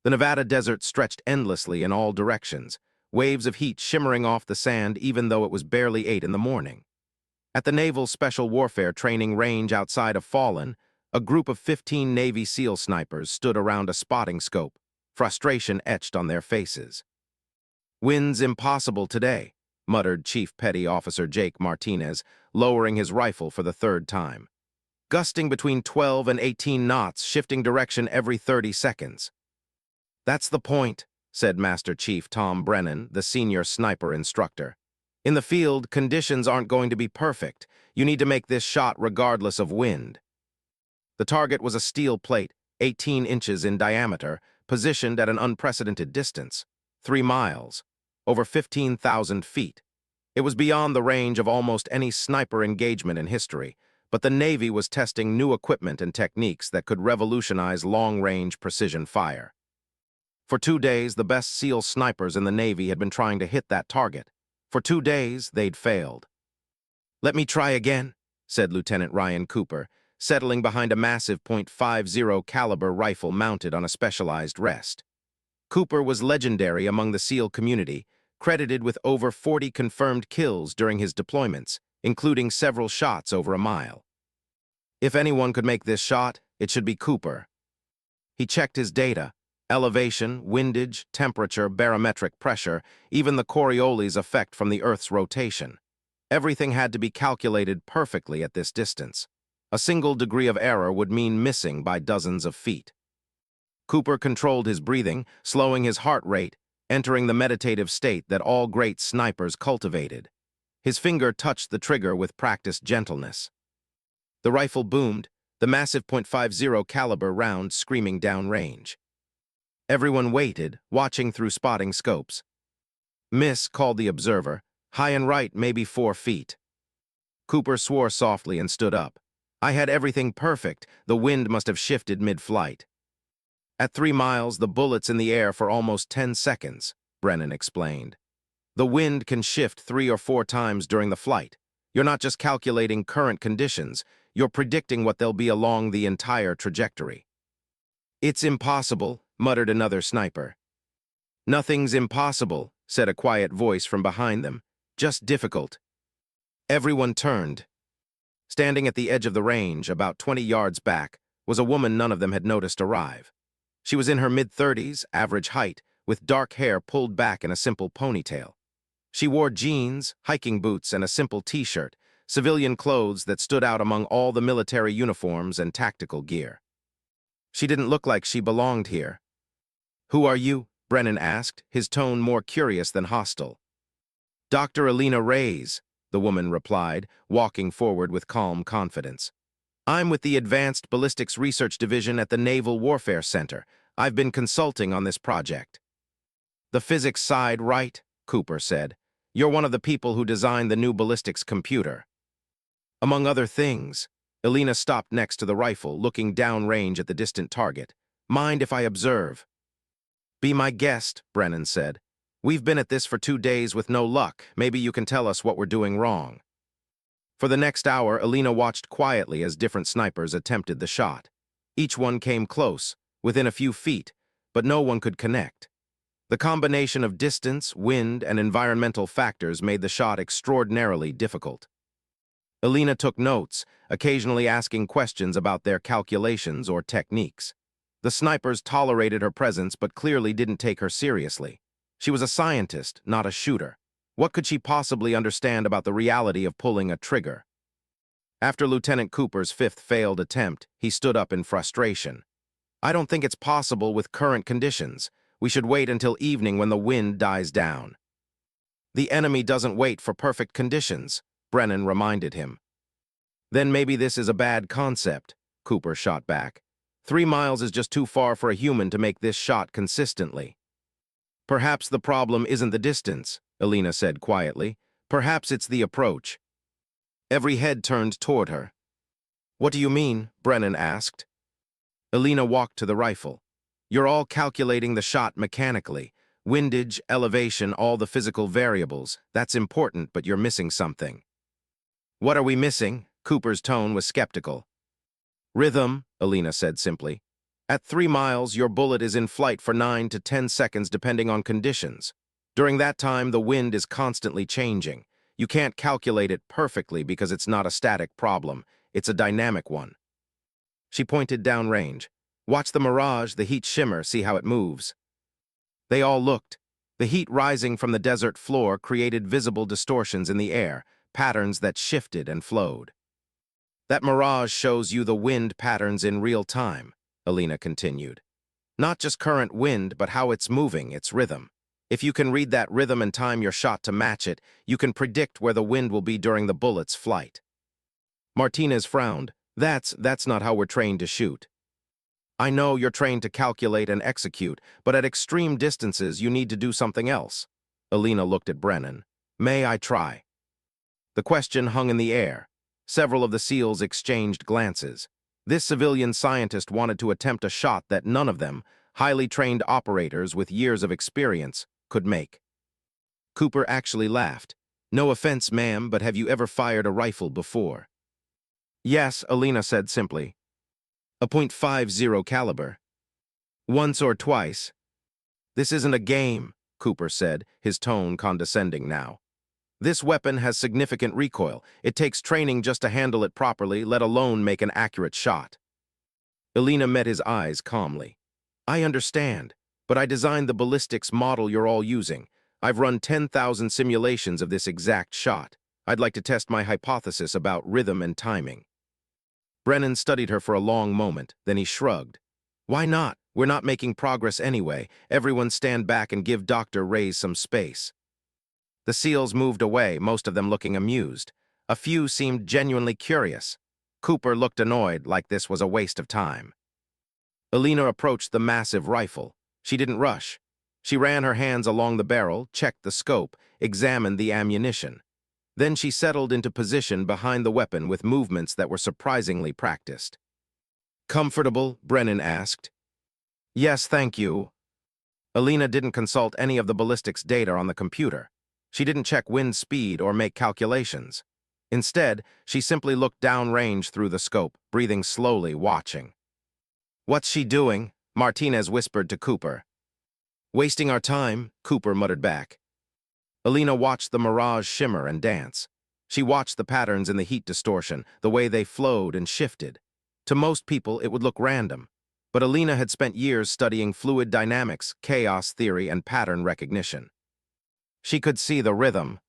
The Nevada desert stretched endlessly in all directions, waves of heat shimmering off the sand even though it was barely 8 in the morning. At the Naval Special Warfare Training Range outside of Fallon, a group of 15 Navy SEAL snipers stood around a spotting scope, frustration etched on their faces. "Wind's impossible today," muttered Chief Petty Officer Jake Martinez, lowering his rifle for the third time. "Gusting between 12 and 18 knots, shifting direction every 30 seconds. "That's the point," said Master Chief Tom Brennan, the senior sniper instructor. "In the field, conditions aren't going to be perfect. You need to make this shot regardless of wind." The target was a steel plate, 18 inches in diameter, positioned at an unprecedented distance, 3 miles, over 15,000 feet. It was beyond the range of almost any sniper engagement in history, but the Navy was testing new equipment and techniques that could revolutionize long-range precision fire. For 2 days, the best SEAL snipers in the Navy had been trying to hit that target. For 2 days, they'd failed. "Let me try again," said Lieutenant Ryan Cooper, settling behind a massive .50 caliber rifle mounted on a specialized rest. Cooper was legendary among the SEAL community, credited with over 40 confirmed kills during his deployments, including several shots over a mile. If anyone could make this shot, it should be Cooper. He checked his data: elevation, windage, temperature, barometric pressure, even the Coriolis effect from the Earth's rotation. Everything had to be calculated perfectly at this distance. A single degree of error would mean missing by dozens of feet. Cooper controlled his breathing, slowing his heart rate, entering the meditative state that all great snipers cultivated. His finger touched the trigger with practiced gentleness. The rifle boomed, the massive .50 caliber round screaming downrange. Everyone waited, watching through spotting scopes. "Miss," called the observer. "High and right, maybe 4 feet. Cooper swore softly and stood up. "I had everything perfect. The wind must have shifted mid-flight." "At 3 miles, the bullet's in the air for almost 10 seconds, Brennan explained. "The wind can shift 3 or 4 times during the flight. You're not just calculating current conditions, you're predicting what they'll be along the entire trajectory." "It's impossible," muttered another sniper. "Nothing's impossible," said a quiet voice from behind them. "Just difficult." Everyone turned. Standing at the edge of the range, about 20 yards back, was a woman none of them had noticed arrive. She was in her mid-30s, average height, with dark hair pulled back in a simple ponytail. She wore jeans, hiking boots, and a simple t-shirt, civilian clothes that stood out among all the military uniforms and tactical gear. She didn't look like she belonged here. "Who are you?" Brennan asked, his tone more curious than hostile. "Dr. Alina Reyes," the woman replied, walking forward with calm confidence. "I'm with the Advanced Ballistics Research Division at the Naval Warfare Center. I've been consulting on this project." "The physics side, right?" Cooper said. "You're one of the people who designed the new ballistics computer." "Among other things." Alina stopped next to the rifle, looking downrange at the distant target. "Mind if I observe?" "Be my guest," Brennan said. "We've been at this for 2 days with no luck. Maybe you can tell us what we're doing wrong." For the next hour, Alina watched quietly as different snipers attempted the shot. Each one came close, within a few feet, but no one could connect. The combination of distance, wind, and environmental factors made the shot extraordinarily difficult. Alina took notes, occasionally asking questions about their calculations or techniques. The snipers tolerated her presence but clearly didn't take her seriously. She was a scientist, not a shooter. What could she possibly understand about the reality of pulling a trigger? After Lieutenant Cooper's 5th failed attempt, he stood up in frustration. "I don't think it's possible with current conditions. We should wait until evening when the wind dies down." "The enemy doesn't wait for perfect conditions," Brennan reminded him. "Then maybe this is a bad concept," Cooper shot back. 3 miles is just too far for a human to make this shot consistently." "Perhaps the problem isn't the distance," Alina said quietly. "Perhaps it's the approach." Every head turned toward her. "What do you mean?" Brennan asked. Alina walked to the rifle. "You're all calculating the shot mechanically. Windage, elevation, all the physical variables. That's important, but you're missing something." "What are we missing?" Cooper's tone was skeptical. "Rhythm," Alina said simply. At 3 miles, your bullet is in flight for 9 to 10 seconds depending on conditions. During that time, the wind is constantly changing. You can't calculate it perfectly because it's not a static problem. It's a dynamic one. She pointed downrange. Watch the mirage, the heat shimmer, see how it moves. They all looked. The heat rising from the desert floor created visible distortions in the air, patterns that shifted and flowed. That mirage shows you the wind patterns in real time, Alina continued. Not just current wind, but how it's moving, its rhythm. If you can read that rhythm and time your shot to match it, you can predict where the wind will be during the bullet's flight. Martinez frowned. That's not how we're trained to shoot. I know you're trained to calculate and execute, but at extreme distances you need to do something else. Alina looked at Brennan. May I try? The question hung in the air. Several of the SEALs exchanged glances. This civilian scientist wanted to attempt a shot that none of them, highly trained operators with years of experience, could make. Cooper actually laughed. No offense, ma'am, but have you ever fired a rifle before? Yes, Alina said simply. A .50 caliber. Once or twice. This isn't a game, Cooper said, his tone condescending now. This weapon has significant recoil. It takes training just to handle it properly, let alone make an accurate shot. Alina met his eyes calmly. I understand, but I designed the ballistics model you're all using. I've run 10,000 simulations of this exact shot. I'd like to test my hypothesis about rhythm and timing. Brennan studied her for a long moment, then he shrugged. Why not? We're not making progress anyway. Everyone stand back and give Dr. Reyes some space. The SEALs moved away, most of them looking amused. A few seemed genuinely curious. Cooper looked annoyed, like this was a waste of time. Alina approached the massive rifle. She didn't rush. She ran her hands along the barrel, checked the scope, examined the ammunition. Then she settled into position behind the weapon with movements that were surprisingly practiced. Comfortable? Brennan asked. Yes, thank you. Alina didn't consult any of the ballistics data on the computer. She didn't check wind speed or make calculations. Instead, she simply looked downrange through the scope, breathing slowly, watching. What's she doing? Martinez whispered to Cooper. Wasting our time, Cooper muttered back. Alina watched the mirage shimmer and dance. She watched the patterns in the heat distortion, the way they flowed and shifted. To most people, it would look random. But Alina had spent years studying fluid dynamics, chaos theory, and pattern recognition. She could see the rhythm.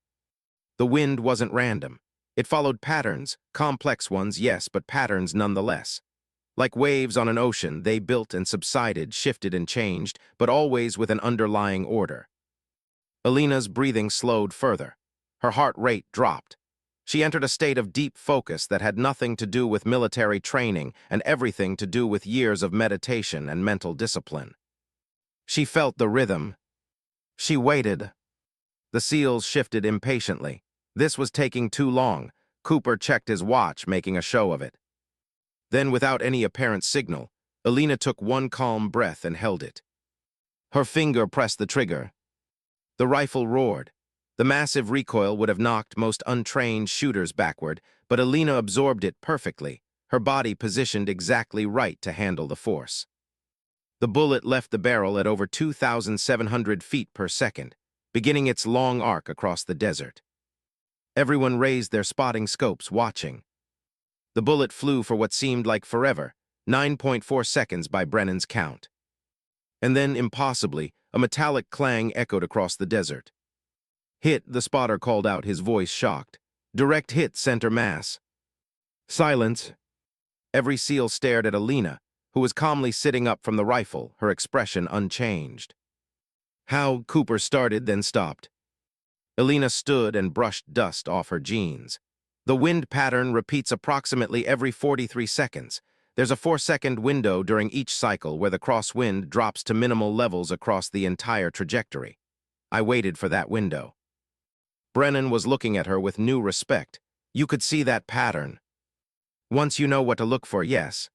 The wind wasn't random. It followed patterns, complex ones, yes, but patterns nonetheless. Like waves on an ocean, they built and subsided, shifted and changed, but always with an underlying order. Alina's breathing slowed further. Her heart rate dropped. She entered a state of deep focus that had nothing to do with military training and everything to do with years of meditation and mental discipline. She felt the rhythm. She waited. The SEALs shifted impatiently. This was taking too long. Cooper checked his watch, making a show of it. Then, without any apparent signal, Alina took one calm breath and held it. Her finger pressed the trigger. The rifle roared. The massive recoil would have knocked most untrained shooters backward, but Alina absorbed it perfectly, her body positioned exactly right to handle the force. The bullet left the barrel at over 2,700 feet per second, beginning its long arc across the desert. Everyone raised their spotting scopes, watching. The bullet flew for what seemed like forever, 9.4 seconds by Brennan's count. And then, impossibly, a metallic clang echoed across the desert. Hit, the spotter called out, his voice shocked. Direct hit, center mass. Silence. Every SEAL stared at Alina, who was calmly sitting up from the rifle, her expression unchanged. How? Cooper started, then stopped. Alina stood and brushed dust off her jeans. The wind pattern repeats approximately every 43 seconds. There's a 4-second window during each cycle where the crosswind drops to minimal levels across the entire trajectory. I waited for that window. Brennan was looking at her with new respect. You could see that pattern. Once you know what to look for, yes.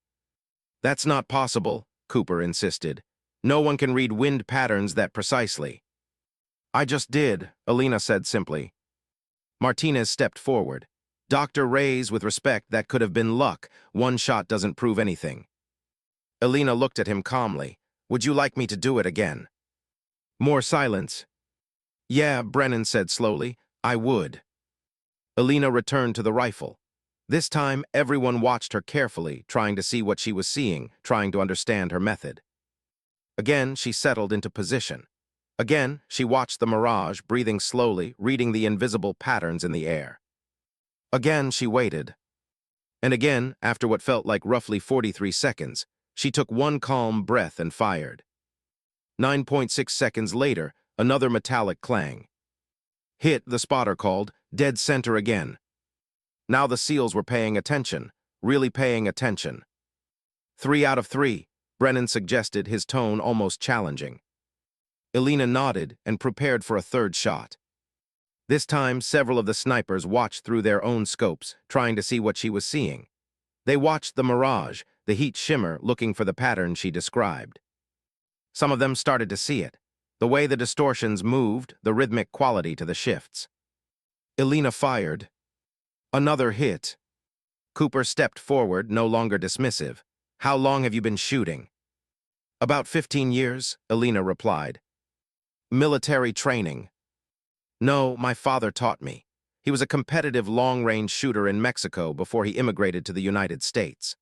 That's not possible, Cooper insisted. No one can read wind patterns that precisely. I just did, Alina said simply. Martinez stepped forward. Dr. Reyes, with respect, that could have been luck. One shot doesn't prove anything. Elena looked at him calmly. Would you like me to do it again? More silence. Yeah, Brennan said slowly. I would. Elena returned to the rifle. This time, everyone watched her carefully, trying to see what she was seeing, trying to understand her method. Again, she settled into position. Again, she watched the mirage, breathing slowly, reading the invisible patterns in the air. Again, she waited. And again, after what felt like roughly 43 seconds, she took one calm breath and fired. 9.6 seconds later, another metallic clang. Hit, the spotter called, dead center again. Now the SEALs were paying attention, really paying attention. 3 out of 3, Brennan suggested, his tone almost challenging. Elena nodded and prepared for a third shot. This time, several of the snipers watched through their own scopes, trying to see what she was seeing. They watched the mirage, the heat shimmer, looking for the pattern she described. Some of them started to see it, the way the distortions moved, the rhythmic quality to the shifts. Elena fired. Another hit. Cooper stepped forward, no longer dismissive. How long have you been shooting? About 15 years, Elena replied. Military training. No, my father taught me. He was a competitive long-range shooter in Mexico before he immigrated to the United States.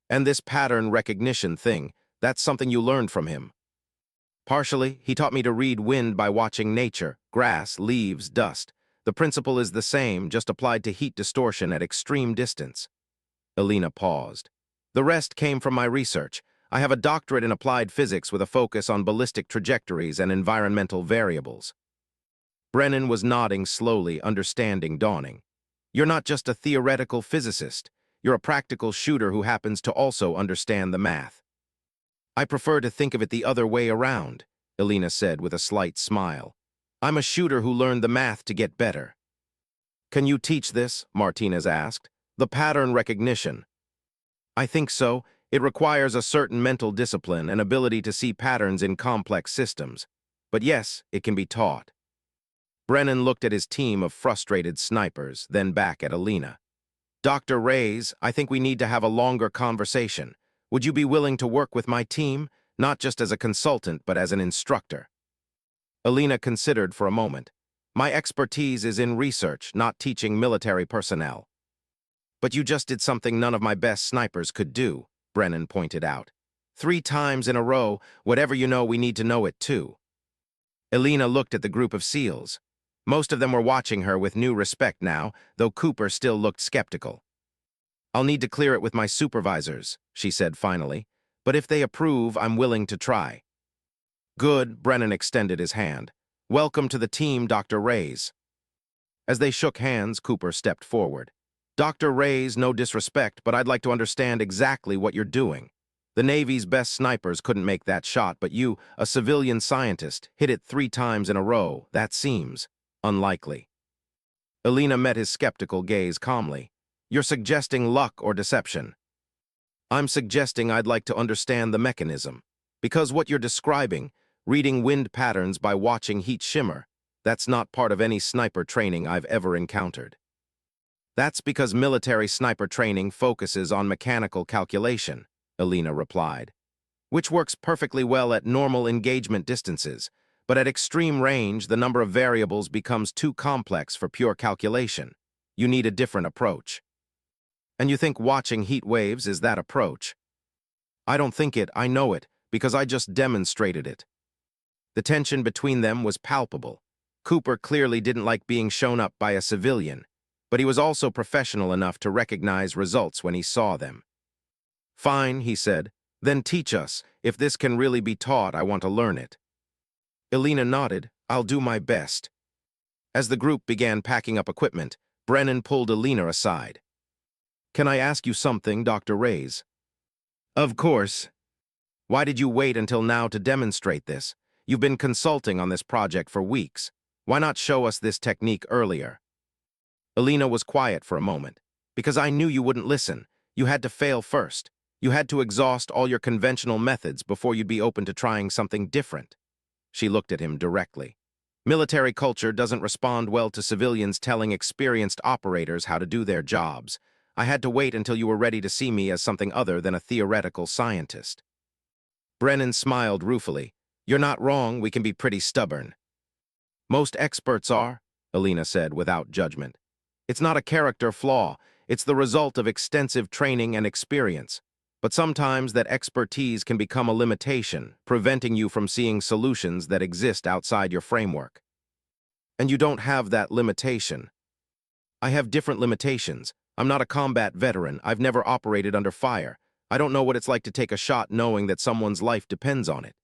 And this pattern recognition thing, that's something you learned from him. Partially, he taught me to read wind by watching nature, grass, leaves, dust. The principle is the same, just applied to heat distortion at extreme distance. Elena paused. The rest came from my research. I have a doctorate in applied physics with a focus on ballistic trajectories and environmental variables. Brennan was nodding slowly, understanding dawning. You're not just a theoretical physicist. You're a practical shooter who happens to also understand the math. I prefer to think of it the other way around, Elena said with a slight smile. I'm a shooter who learned the math to get better. Can you teach this? Martinez asked. The pattern recognition. I think so. It requires a certain mental discipline and ability to see patterns in complex systems. But yes, it can be taught. Brennan looked at his team of frustrated snipers, then back at Elena. Dr. Reyes, I think we need to have a longer conversation. Would you be willing to work with my team, not just as a consultant, but as an instructor? Elena considered for a moment. My expertise is in research, not teaching military personnel. But you just did something none of my best snipers could do, Brennan pointed out. 3 times in a row, whatever you know, we need to know it too. Elena looked at the group of SEALs. Most of them were watching her with new respect now, though Cooper still looked skeptical. I'll need to clear it with my supervisors, she said finally, but if they approve, I'm willing to try. Good, Brennan extended his hand. Welcome to the team, Dr. Reyes. As they shook hands, Cooper stepped forward. Dr. Reyes, no disrespect, but I'd like to understand exactly what you're doing. The Navy's best snipers couldn't make that shot, but you, a civilian scientist, hit it 3 times in a row. That seems unlikely. Elena met his skeptical gaze calmly. You're suggesting luck or deception. I'm suggesting I'd like to understand the mechanism. Because what you're describing, reading wind patterns by watching heat shimmer, that's not part of any sniper training I've ever encountered. That's because military sniper training focuses on mechanical calculation, Elena replied, which works perfectly well at normal engagement distances, but at extreme range, the number of variables becomes too complex for pure calculation. You need a different approach. And you think watching heat waves is that approach? I don't think it, I know it, because I just demonstrated it. The tension between them was palpable. Cooper clearly didn't like being shown up by a civilian, but he was also professional enough to recognize results when he saw them. Fine, he said, then teach us. If this can really be taught, I want to learn it. Elena nodded. I'll do my best. As the group began packing up equipment, Brennan pulled Elena aside. Can I ask you something, Dr. Reyes? Of course. Why did you wait until now to demonstrate this? You've been consulting on this project for weeks. Why not show us this technique earlier? Elena was quiet for a moment. Because I knew you wouldn't listen. You had to fail first. You had to exhaust all your conventional methods before you'd be open to trying something different. She looked at him directly. Military culture doesn't respond well to civilians telling experienced operators how to do their jobs. I had to wait until you were ready to see me as something other than a theoretical scientist. Brennan smiled ruefully. You're not wrong, we can be pretty stubborn. Most experts are, Alina said without judgment. It's not a character flaw, it's the result of extensive training and experience. But sometimes that expertise can become a limitation, preventing you from seeing solutions that exist outside your framework. And you don't have that limitation. I have different limitations. I'm not a combat veteran. I've never operated under fire. I don't know what it's like to take a shot knowing that someone's life depends on it.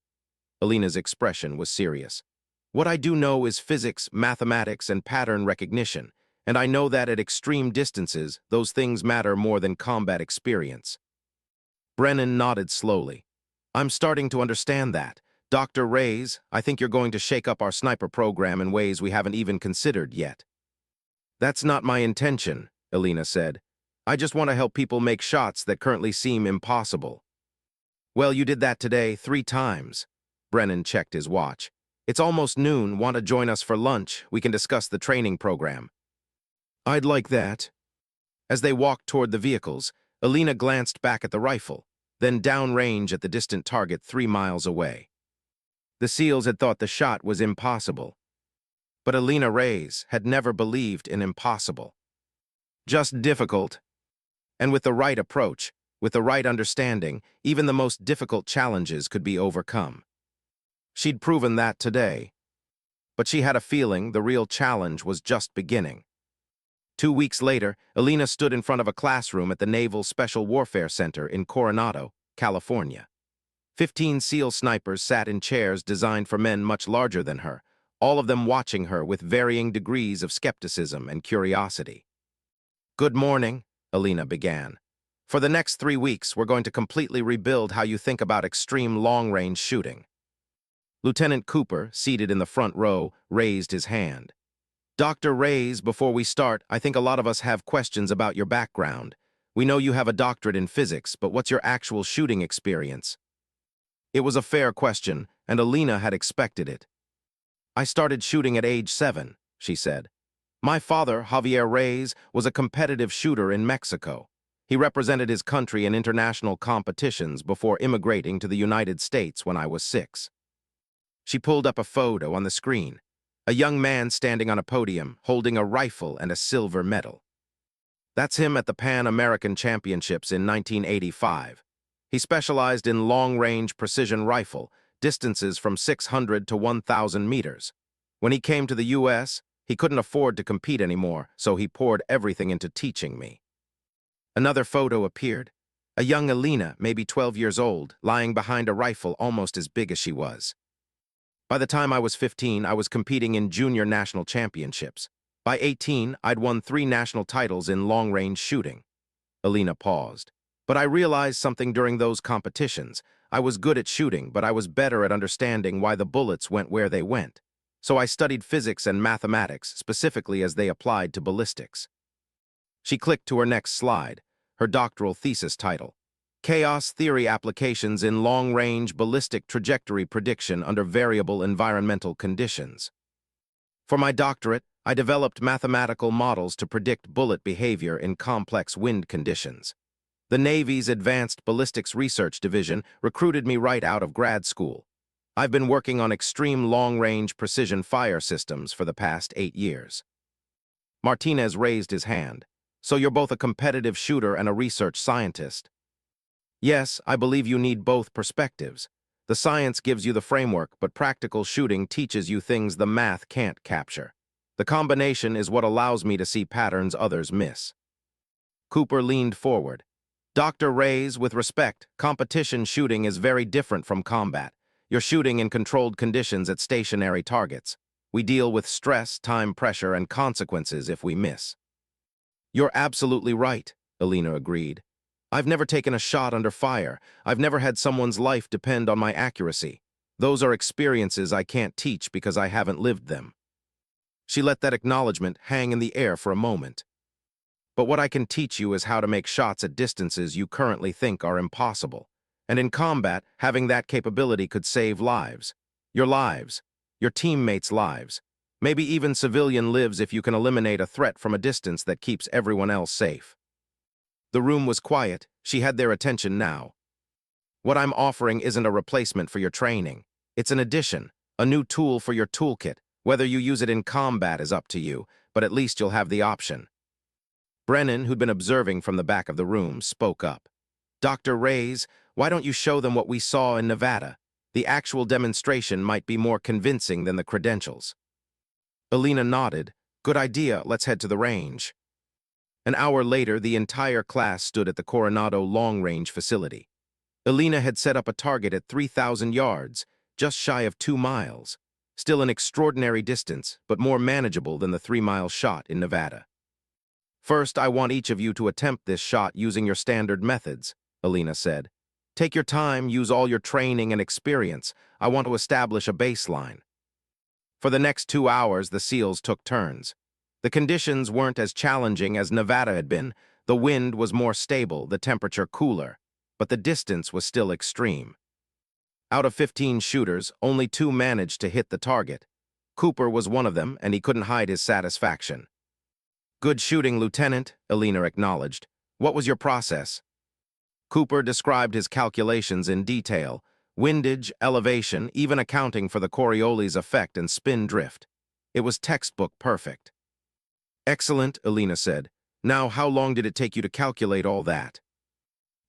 Alina's expression was serious. What I do know is physics, mathematics, and pattern recognition, and I know that at extreme distances, those things matter more than combat experience. Brennan nodded slowly. I'm starting to understand that. Dr. Reyes, I think you're going to shake up our sniper program in ways we haven't even considered yet. That's not my intention, Alina said. I just want to help people make shots that currently seem impossible. Well, you did that today 3 times. Brennan checked his watch. It's almost noon. Want to join us for lunch? We can discuss the training program. I'd like that. As they walked toward the vehicles, Alina glanced back at the rifle, then downrange at the distant target 3 miles away. The SEALs had thought the shot was impossible. But Alina Reyes had never believed in impossible. Just difficult. And with the right approach, with the right understanding, even the most difficult challenges could be overcome. She'd proven that today. But she had a feeling the real challenge was just beginning. 2 weeks later, Alina stood in front of a classroom at the Naval Special Warfare Center in Coronado, California. 15 SEAL snipers sat in chairs designed for men much larger than her, all of them watching her with varying degrees of skepticism and curiosity. Good morning, Alina began. For the next 3 weeks, we're going to completely rebuild how you think about extreme long-range shooting. Lieutenant Cooper, seated in the front row, raised his hand. Dr. Reyes, before we start, I think a lot of us have questions about your background. We know you have a doctorate in physics, but what's your actual shooting experience? It was a fair question, and Alina had expected it. I started shooting at age 7, she said. My father, Javier Reyes, was a competitive shooter in Mexico. He represented his country in international competitions before immigrating to the United States when I was 6. She pulled up a photo on the screen. A young man standing on a podium, holding a rifle and a silver medal. That's him at the Pan American Championships in 1985. He specialized in long-range precision rifle, distances from 600 to 1,000 meters. When he came to the U.S., he couldn't afford to compete anymore, so he poured everything into teaching me. Another photo appeared. A young Alina, maybe 12 years old, lying behind a rifle almost as big as she was. By the time I was 15, I was competing in junior national championships. By 18, I'd won 3 national titles in long-range shooting. Alina paused. But I realized something during those competitions. I was good at shooting, but I was better at understanding why the bullets went where they went. So I studied physics and mathematics, specifically as they applied to ballistics. She clicked to her next slide, her doctoral thesis title. Chaos Theory Applications in Long-Range Ballistic Trajectory Prediction Under Variable Environmental Conditions. For my doctorate, I developed mathematical models to predict bullet behavior in complex wind conditions. The Navy's Advanced Ballistics Research Division recruited me right out of grad school. I've been working on extreme long-range precision fire systems for the past 8 years. Martinez raised his hand. So you're both a competitive shooter and a research scientist. Yes, I believe you need both perspectives. The science gives you the framework, but practical shooting teaches you things the math can't capture. The combination is what allows me to see patterns others miss. Cooper leaned forward. Dr. Reyes, with respect, competition shooting is very different from combat. You're shooting in controlled conditions at stationary targets. We deal with stress, time pressure, and consequences if we miss. You're absolutely right, Alina agreed. I've never taken a shot under fire. I've never had someone's life depend on my accuracy. Those are experiences I can't teach because I haven't lived them. She let that acknowledgement hang in the air for a moment. But what I can teach you is how to make shots at distances you currently think are impossible. And in combat, having that capability could save lives. Your teammates' lives. Maybe even civilian lives if you can eliminate a threat from a distance that keeps everyone else safe. The room was quiet. She had their attention now. What I'm offering isn't a replacement for your training. It's an addition, a new tool for your toolkit. Whether you use it in combat is up to you, but at least you'll have the option. Brennan, who'd been observing from the back of the room, spoke up. Dr. Reyes, why don't you show them what we saw in Nevada? The actual demonstration might be more convincing than the credentials. Alina nodded. Good idea, let's head to the range. An hour later, the entire class stood at the Coronado long-range facility. Alina had set up a target at 3,000 yards, just shy of 2 miles. Still an extraordinary distance, but more manageable than the 3-mile shot in Nevada. First, I want each of you to attempt this shot using your standard methods, Alina said. Take your time, use all your training and experience. I want to establish a baseline. For the next 2 hours, the SEALs took turns. The conditions weren't as challenging as Nevada had been. The wind was more stable, the temperature cooler, but the distance was still extreme. Out of 15 shooters, only 2 managed to hit the target. Cooper was one of them, and he couldn't hide his satisfaction. Good shooting, Lieutenant, Alina acknowledged. What was your process? Cooper described his calculations in detail, windage, elevation, even accounting for the Coriolis effect and spin drift. It was textbook perfect. Excellent, Alina said. Now, how long did it take you to calculate all that?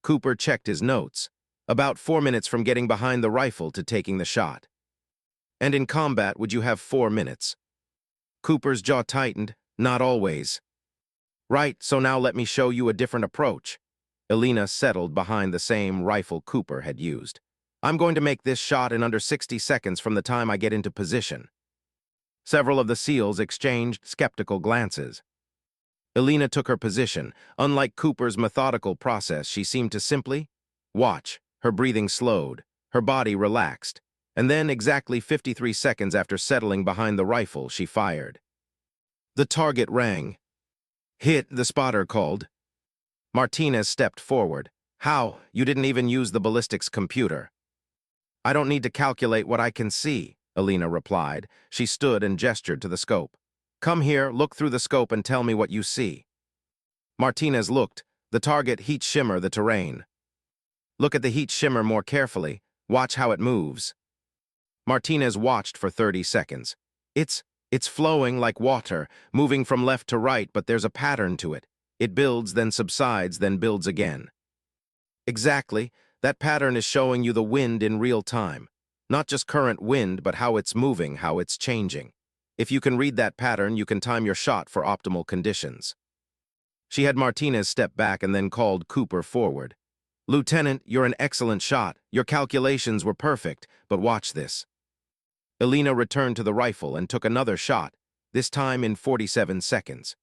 Cooper checked his notes. About 4 minutes from getting behind the rifle to taking the shot. And in combat, would you have 4 minutes? Cooper's jaw tightened. Not always. Right, so now let me show you a different approach. Alina settled behind the same rifle Cooper had used. I'm going to make this shot in under 60 seconds from the time I get into position. Several of the SEALs exchanged skeptical glances. Alina took her position. Unlike Cooper's methodical process, she seemed to simply watch. Her breathing slowed, her body relaxed, and then exactly 53 seconds after settling behind the rifle, she fired. The target rang. Hit, the spotter called. Martinez stepped forward. How? You didn't even use the ballistics computer. I don't need to calculate what I can see, Alina replied. She stood and gestured to the scope. Come here, look through the scope and tell me what you see. Martinez looked. The target heat shimmer the terrain. Look at the heat shimmer more carefully. Watch how it moves. Martinez watched for 30 seconds. It's flowing like water, moving from left to right, but there's a pattern to it. It builds, then subsides, then builds again. Exactly. That pattern is showing you the wind in real time. Not just current wind, but how it's moving, how it's changing. If you can read that pattern, you can time your shot for optimal conditions. She had Martinez step back and then called Cooper forward. Lieutenant, you're an excellent shot. Your calculations were perfect, but watch this. Alina returned to the rifle and took another shot, this time in 47 seconds.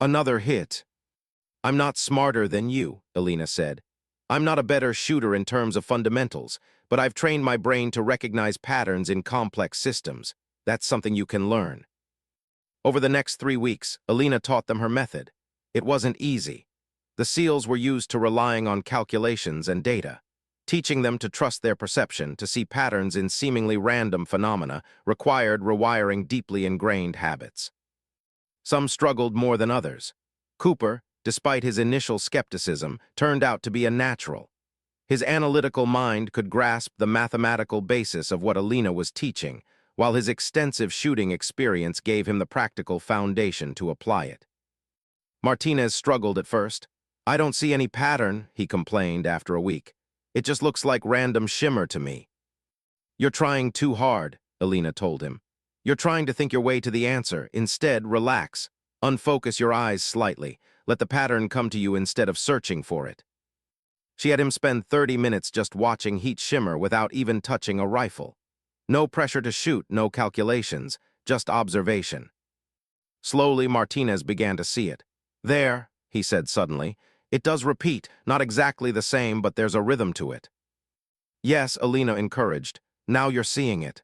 Another hit. I'm not smarter than you, Alina said. I'm not a better shooter in terms of fundamentals, but I've trained my brain to recognize patterns in complex systems. That's something you can learn. Over the next 3 weeks, Alina taught them her method. It wasn't easy. The SEALs were used to relying on calculations and data. Teaching them to trust their perception, to see patterns in seemingly random phenomena, required rewiring deeply ingrained habits. Some struggled more than others. Cooper, despite his initial skepticism, turned out to be a natural. His analytical mind could grasp the mathematical basis of what Alina was teaching, while his extensive shooting experience gave him the practical foundation to apply it. Martinez struggled at first. I don't see any pattern, he complained after a week. It just looks like random shimmer to me. You're trying too hard, Alina told him. You're trying to think your way to the answer. Instead, relax. Unfocus your eyes slightly. Let the pattern come to you instead of searching for it. She had him spend 30 minutes just watching heat shimmer without even touching a rifle. No pressure to shoot, no calculations, just observation. Slowly, Martinez began to see it. There, he said suddenly. It does repeat, not exactly the same, but there's a rhythm to it. Yes, Alina encouraged. Now you're seeing it.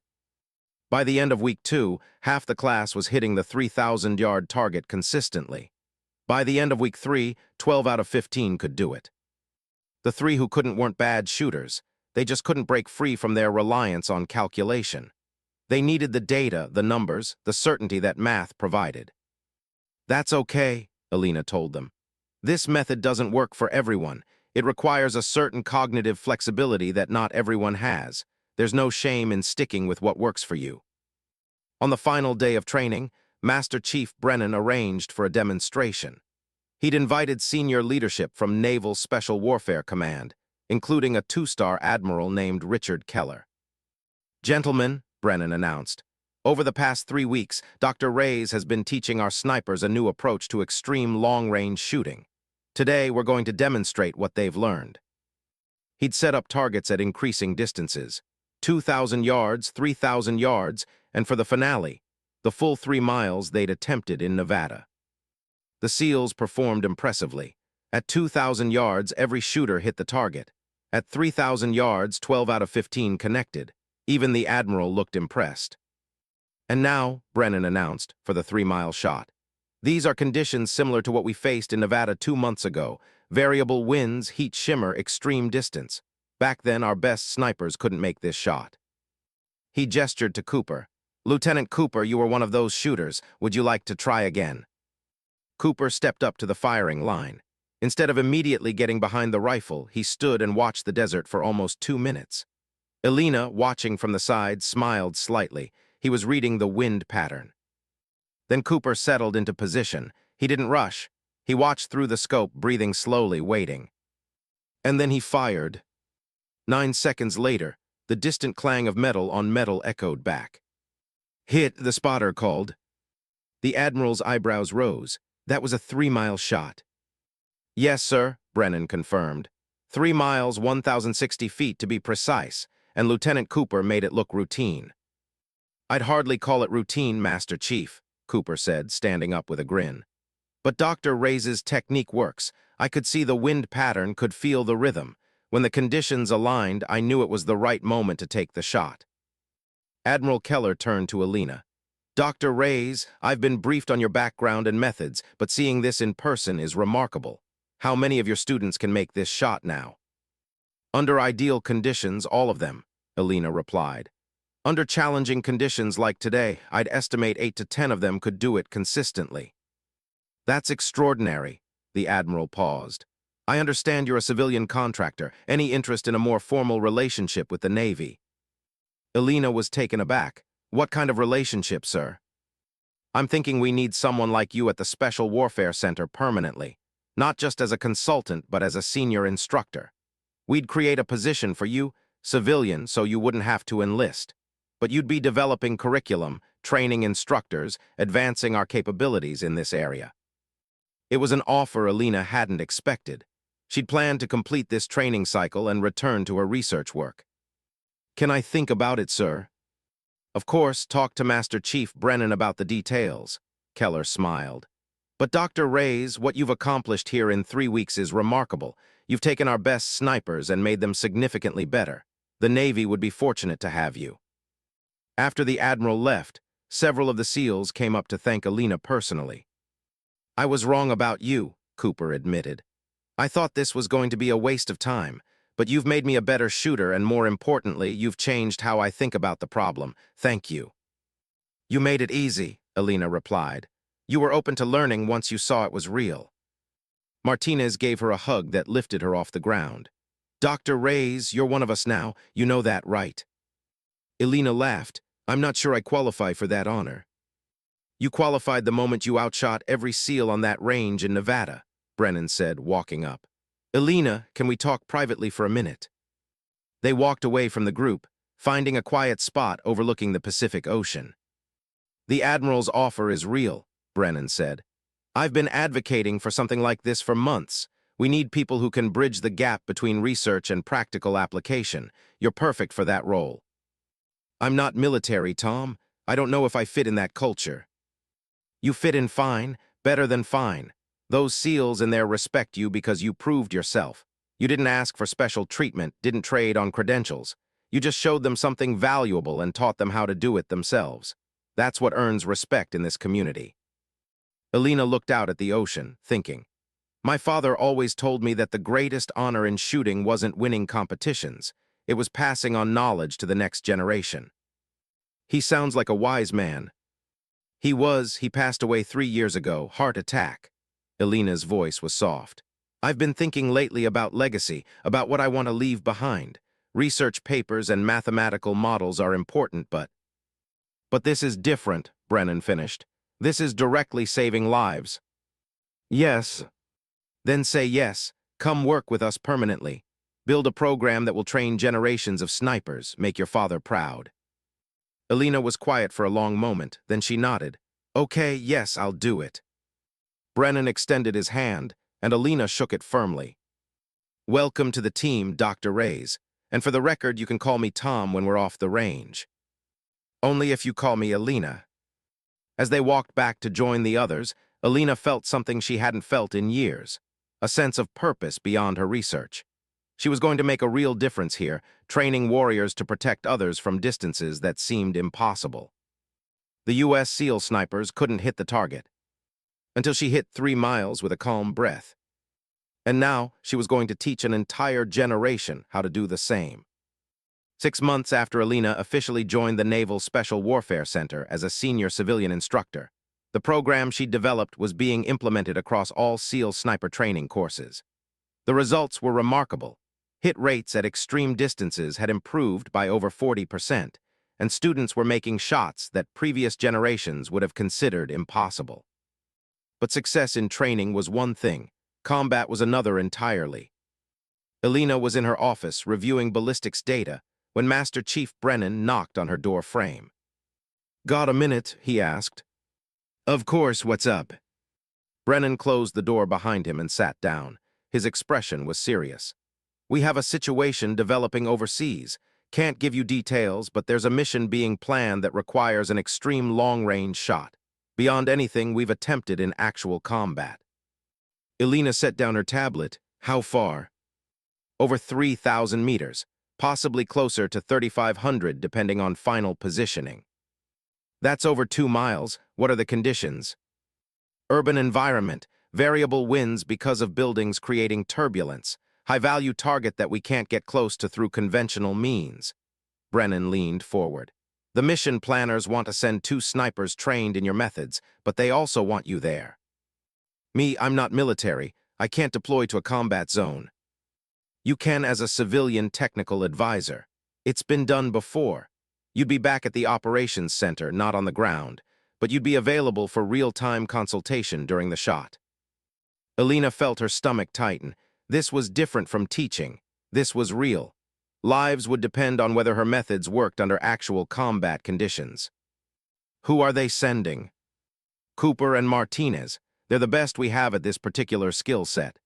By the end of week 2, half the class was hitting the 3,000-yard target consistently. By the end of week 3, 12 out of 15 could do it. The 3 who couldn't weren't bad shooters. They just couldn't break free from their reliance on calculation. They needed the data, the numbers, the certainty that math provided. That's okay, Alina told them. This method doesn't work for everyone. It requires a certain cognitive flexibility that not everyone has. There's no shame in sticking with what works for you. On the final day of training, Master Chief Brennan arranged for a demonstration. He'd invited senior leadership from Naval Special Warfare Command, including a two-star admiral named Richard Keller. "Gentlemen," Brennan announced, "over the past 3 weeks, Dr. Reyes has been teaching our snipers a new approach to extreme long-range shooting. Today, we're going to demonstrate what they've learned." He'd set up targets at increasing distances, 2,000 yards, 3,000 yards, and for the finale, the full 3 miles they'd attempted in Nevada. The SEALs performed impressively. At 2,000 yards, every shooter hit the target. At 3,000 yards, 12 out of 15 connected. Even the admiral looked impressed. "And now," Brennan announced, for the 3-mile shot. "These are conditions similar to what we faced in Nevada 2 months ago. Variable winds, heat shimmer, extreme distance. Back then, our best snipers couldn't make this shot." He gestured to Cooper. "Lieutenant Cooper, you were one of those shooters. Would you like to try again?" Cooper stepped up to the firing line. Instead of immediately getting behind the rifle, he stood and watched the desert for almost 2 minutes. Elena, watching from the side, smiled slightly. He was reading the wind pattern. Then Cooper settled into position. He didn't rush. He watched through the scope, breathing slowly, waiting. And then he fired. 9 seconds later, the distant clang of metal on metal echoed back. "Hit," the spotter called. The admiral's eyebrows rose. That was a 3-mile shot. "Yes, sir," Brennan confirmed. 3 miles, 1,060 feet to be precise, and Lieutenant Cooper made it look routine. "I'd hardly call it routine, Master Chief," Cooper said, standing up with a grin. "But Dr. Reyes' technique works. I could see the wind pattern, could feel the rhythm. When the conditions aligned, I knew it was the right moment to take the shot." Admiral Keller turned to Elena. "Dr. Reyes, I've been briefed on your background and methods, but seeing this in person is remarkable. How many of your students can make this shot now?" "Under ideal conditions, all of them," Elena replied. "Under challenging conditions like today, I'd estimate 8 to 10 of them could do it consistently." "That's extraordinary," the admiral paused. "I understand you're a civilian contractor. Any interest in a more formal relationship with the Navy?" Elena was taken aback. "What kind of relationship, sir?" "I'm thinking we need someone like you at the Special Warfare Center permanently, not just as a consultant, but as a senior instructor. We'd create a position for you, civilian, so you wouldn't have to enlist. But you'd be developing curriculum, training instructors, advancing our capabilities in this area." It was an offer Elena hadn't expected. She'd planned to complete this training cycle and return to her research work. "Can I think about it, sir?" "Of course, talk to Master Chief Brennan about the details," Keller smiled. "But Dr. Reyes, what you've accomplished here in 3 weeks is remarkable. You've taken our best snipers and made them significantly better. The Navy would be fortunate to have you." After the admiral left, several of the SEALs came up to thank Elena personally. "I was wrong about you," Cooper admitted. "I thought this was going to be a waste of time. But you've made me a better shooter, and more importantly, you've changed how I think about the problem. Thank you." "You made it easy," Elena replied. "You were open to learning once you saw it was real." Martinez gave her a hug that lifted her off the ground. "Dr. Reyes, you're one of us now. You know that, right?" Elena laughed. "I'm not sure I qualify for that honor." "You qualified the moment you outshot every SEAL on that range in Nevada," Brennan said, walking up. "Elena, can we talk privately for a minute?" They walked away from the group, finding a quiet spot overlooking the Pacific Ocean. "The Admiral's offer is real," Brennan said. "I've been advocating for something like this for months. We need people who can bridge the gap between research and practical application. You're perfect for that role." "I'm not military, Tom. I don't know if I fit in that culture." "You fit in fine, better than fine. Those SEALs in there respect you because you proved yourself. You didn't ask for special treatment, didn't trade on credentials. You just showed them something valuable and taught them how to do it themselves. That's what earns respect in this community." Elena looked out at the ocean, thinking, "My father always told me that the greatest honor in shooting wasn't winning competitions. It was passing on knowledge to the next generation." "He sounds like a wise man." He passed away 3 years ago, heart attack." Elena's voice was soft. I've been thinking lately about legacy, about what I want to leave behind. Research papers and mathematical models are important, but this is different, Brennan finished. This is directly saving lives. Yes. Then say yes. Come work with us permanently. Build a program that will train generations of snipers, make your father proud. Elena was quiet for a long moment, then she nodded. Okay, yes, I'll do it. Brennan extended his hand, and Elena shook it firmly. Welcome to the team, Dr. Reyes. And for the record, you can call me Tom when we're off the range. Only if you call me Elena. As they walked back to join the others, Elena felt something she hadn't felt in years, a sense of purpose beyond her research. She was going to make a real difference here, training warriors to protect others from distances that seemed impossible. The U.S. SEAL snipers couldn't hit the target, until she hit 3 miles with a calm breath. And now she was going to teach an entire generation how to do the same. 6 months after Elena officially joined the Naval Special Warfare Center as a senior civilian instructor, the program she developed was being implemented across all SEAL sniper training courses. The results were remarkable. Hit rates at extreme distances had improved by over 40%, and students were making shots that previous generations would have considered impossible. But success in training was one thing, combat was another entirely. Elena was in her office reviewing ballistics data when Master Chief Brennan knocked on her door frame. Got a minute? He asked. Of course, what's up? Brennan closed the door behind him and sat down. His expression was serious. We have a situation developing overseas. Can't give you details, but there's a mission being planned that requires an extreme long-range shot, beyond anything we've attempted in actual combat. Elena set down her tablet. How far? Over 3,000 meters, possibly closer to 3,500 depending on final positioning. That's over 2 miles. What are the conditions? Urban environment, variable winds because of buildings creating turbulence, high-value target that we can't get close to through conventional means. Brennan leaned forward. The mission planners want to send 2 snipers trained in your methods, but they also want you there. Me, I'm not military. I can't deploy to a combat zone. You can as a civilian technical advisor. It's been done before. You'd be back at the operations center, not on the ground, but you'd be available for real-time consultation during the shot. Elena felt her stomach tighten. This was different from teaching. This was real. Lives would depend on whether her methods worked under actual combat conditions. Who are they sending? Cooper and Martinez. They're the best we have at this particular skill set.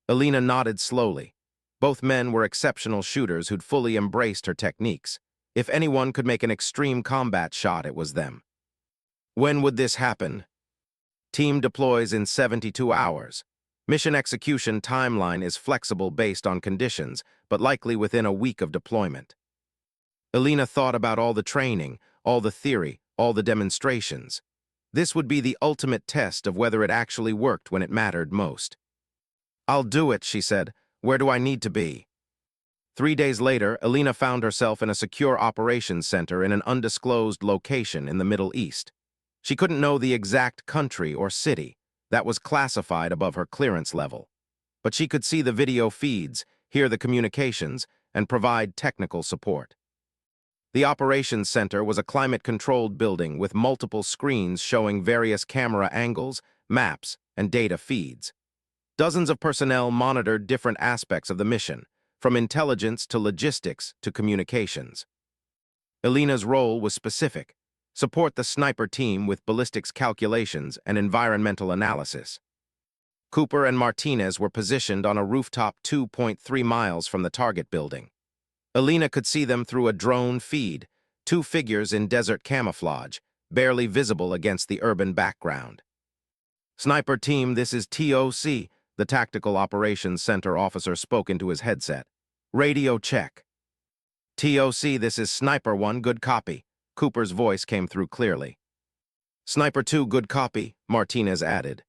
Elena nodded slowly. Both men were exceptional shooters who'd fully embraced her techniques. If anyone could make an extreme combat shot, it was them. When would this happen? Team deploys in 72 hours. Mission execution timeline is flexible based on conditions, but likely within a week of deployment. Elena thought about all the training, all the theory, all the demonstrations. This would be the ultimate test of whether it actually worked when it mattered most. I'll do it, she said. Where do I need to be? 3 days later, Elena found herself in a secure operations center in an undisclosed location in the Middle East. She couldn't know the exact country or city. That was classified above her clearance level. But she could see the video feeds, hear the communications, and provide technical support. The operations center was a climate-controlled building with multiple screens showing various camera angles, maps, and data feeds. Dozens of personnel monitored different aspects of the mission, from intelligence to logistics to communications. Elena's role was specific: support the sniper team with ballistics calculations and environmental analysis. Cooper and Martinez were positioned on a rooftop 2.3 miles from the target building. Elena could see them through a drone feed, 2 figures in desert camouflage, barely visible against the urban background. Sniper team, this is TOC, the Tactical Operations Center officer spoke into his headset. Radio check. TOC, this is Sniper 1, good copy. Cooper's voice came through clearly. Sniper 2, good copy, Martinez added.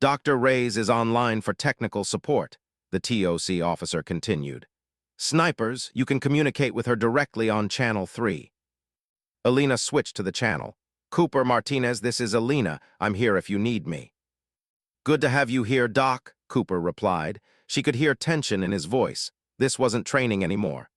Dr. Reyes is online for technical support, the TOC officer continued. Snipers, you can communicate with her directly on Channel 3. Elena switched to the channel. Cooper, Martinez, this is Elena. I'm here if you need me. Good to have you here, Doc, Cooper replied. She could hear tension in his voice. This wasn't training anymore.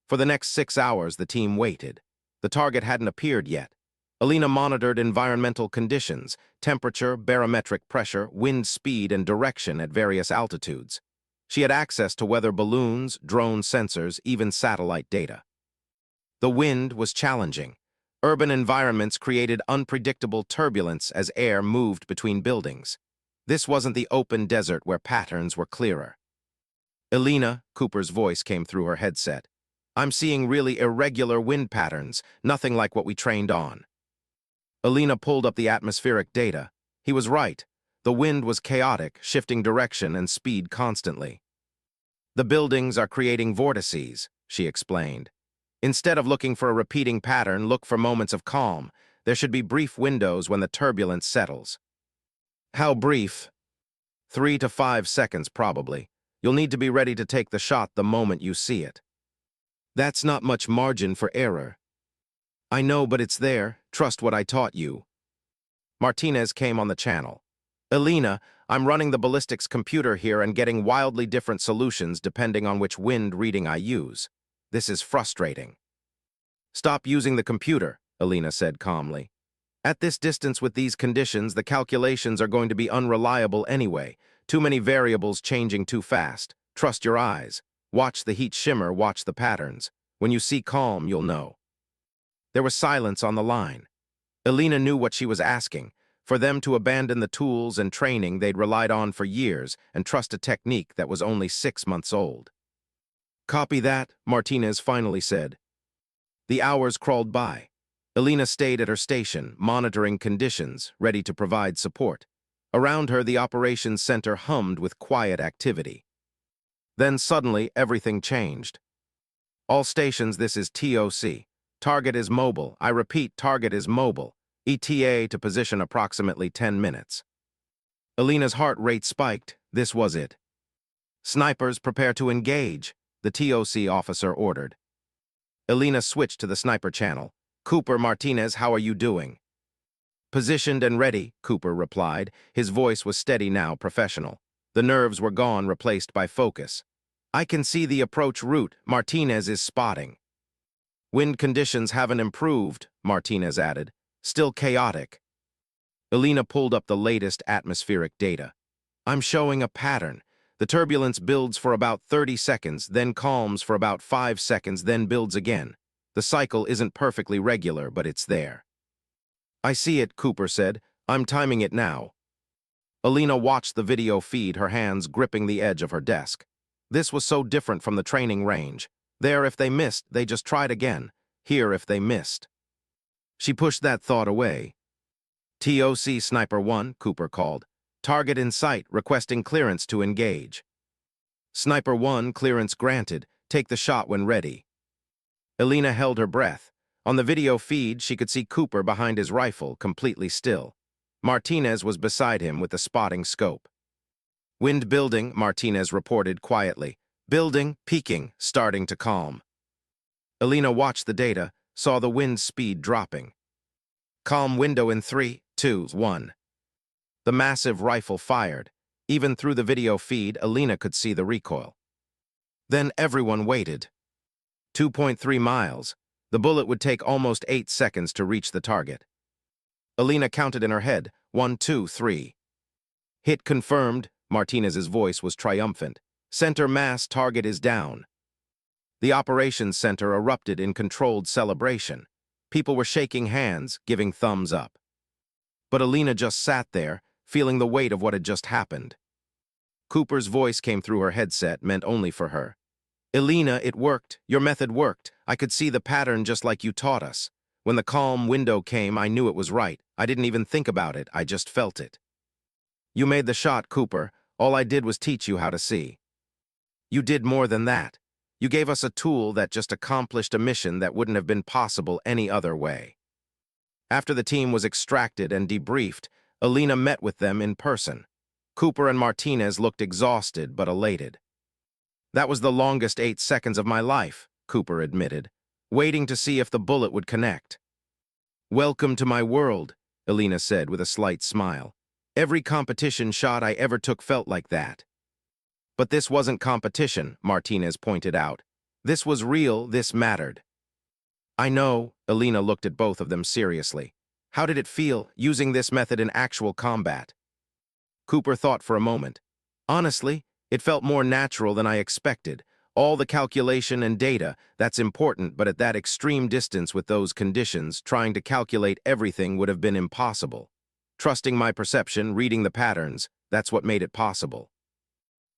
For the next 6 hours, the team waited. The target hadn't appeared yet. Alina monitored environmental conditions, temperature, barometric pressure, wind speed, and direction at various altitudes. She had access to weather balloons, drone sensors, even satellite data. The wind was challenging. Urban environments created unpredictable turbulence as air moved between buildings. This wasn't the open desert where patterns were clearer. Alina, Cooper's voice came through her headset. I'm seeing really irregular wind patterns, nothing like what we trained on. Alina pulled up the atmospheric data. He was right. The wind was chaotic, shifting direction and speed constantly. The buildings are creating vortices, she explained. Instead of looking for a repeating pattern, look for moments of calm. There should be brief windows when the turbulence settles. How brief? 3 to 5 seconds, probably. You'll need to be ready to take the shot the moment you see it. That's not much margin for error. I know, but it's there. Trust what I taught you. Martinez came on the channel. Alina, I'm running the ballistics computer here and getting wildly different solutions depending on which wind reading I use. This is frustrating. Stop using the computer, Alina said calmly. At this distance with these conditions, the calculations are going to be unreliable anyway. Too many variables changing too fast. Trust your eyes. Watch the heat shimmer, watch the patterns. When you see calm, you'll know. There was silence on the line. Alina knew what she was asking, for them to abandon the tools and training they'd relied on for years and trust a technique that was only 6 months old. Copy that, Martinez finally said. The hours crawled by. Alina stayed at her station, monitoring conditions, ready to provide support. Around her, the operations center hummed with quiet activity. Then suddenly, everything changed. All stations, this is TOC. Target is mobile. I repeat, target is mobile. ETA to position approximately 10 minutes. Alina's heart rate spiked. This was it. Snipers, prepare to engage, the TOC officer ordered. Alina switched to the sniper channel. Cooper, Martinez, how are you doing? Positioned and ready, Cooper replied. His voice was steady now, professional. The nerves were gone, replaced by focus. I can see the approach route Martinez is spotting. Wind conditions haven't improved, Martinez added. Still chaotic. Alina pulled up the latest atmospheric data. I'm showing a pattern. The turbulence builds for about 30 seconds, then calms for about 5 seconds, then builds again. The cycle isn't perfectly regular, but it's there. I see it, Cooper said. I'm timing it now. Alina watched the video feed, her hands gripping the edge of her desk. This was so different from the training range. There, if they missed, they just tried again. Here, if they missed. She pushed that thought away. TOC Sniper 1, Cooper called. Target in sight, requesting clearance to engage. Sniper 1, clearance granted. Take the shot when ready. Alina held her breath. On the video feed, she could see Cooper behind his rifle, completely still. Martinez was beside him with the spotting scope. Wind building, Martinez reported quietly. Building, peaking, starting to calm. Alina watched the data, saw the wind speed dropping. Calm window in 3, 2, 1. The massive rifle fired. Even through the video feed, Alina could see the recoil. Then everyone waited. 2.3 miles. The bullet would take almost 8 seconds to reach the target. Alina counted in her head. 1, 2, 3. Hit confirmed. Martinez's voice was triumphant. Center mass target is down. The operations center erupted in controlled celebration. People were shaking hands, giving thumbs up. But Alina just sat there, feeling the weight of what had just happened. Cooper's voice came through her headset, meant only for her. Alina, it worked. Your method worked. I could see the pattern just like you taught us. When the calm window came, I knew it was right. I didn't even think about it. I just felt it. You made the shot, Cooper. All I did was teach you how to see. You did more than that. You gave us a tool that just accomplished a mission that wouldn't have been possible any other way. After the team was extracted and debriefed, Alina met with them in person. Cooper and Martinez looked exhausted but elated. That was the longest 8 seconds of my life, Cooper admitted, waiting to see if the bullet would connect. Welcome to my world, Alina said with a slight smile. Every competition shot I ever took felt like that. But this wasn't competition, Martinez pointed out. This was real, this mattered. I know, Elena looked at both of them seriously. How did it feel, using this method in actual combat? Cooper thought for a moment. Honestly, it felt more natural than I expected. All the calculation and data, that's important, but at that extreme distance with those conditions, trying to calculate everything would have been impossible. Trusting my perception, reading the patterns, that's what made it possible.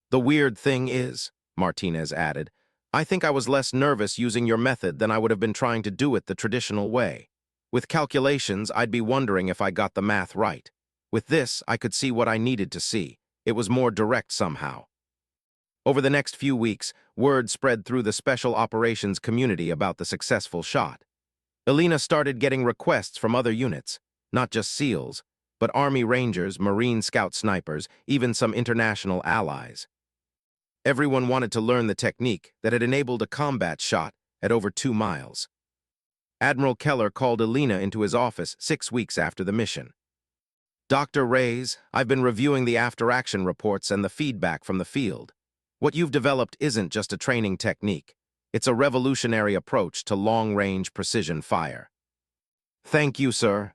The weird thing is, Martinez added, I think I was less nervous using your method than I would have been trying to do it the traditional way. With calculations, I'd be wondering if I got the math right. With this, I could see what I needed to see. It was more direct somehow. Over the next few weeks, word spread through the special operations community about the successful shot. Elena started getting requests from other units, not just SEALs, but Army Rangers, Marine Scout snipers, even some international allies. Everyone wanted to learn the technique that had enabled a combat shot at over 2 miles. Admiral Keller called Elena into his office 6 weeks after the mission. Dr. Reyes, I've been reviewing the after-action reports and the feedback from the field. What you've developed isn't just a training technique. It's a revolutionary approach to long-range precision fire. Thank you, sir.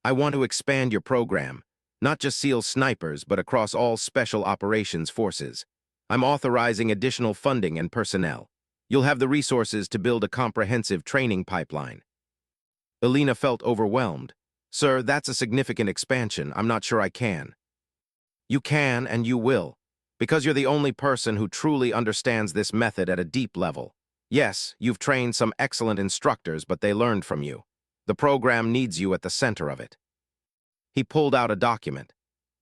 I want to expand your program, not just SEAL snipers, but across all special operations forces. I'm authorizing additional funding and personnel. You'll have the resources to build a comprehensive training pipeline. Elena felt overwhelmed. Sir, that's a significant expansion. I'm not sure I can. You can and you will, because you're the only person who truly understands this method at a deep level. Yes, you've trained some excellent instructors, but they learned from you. The program needs you at the center of it. He pulled out a document.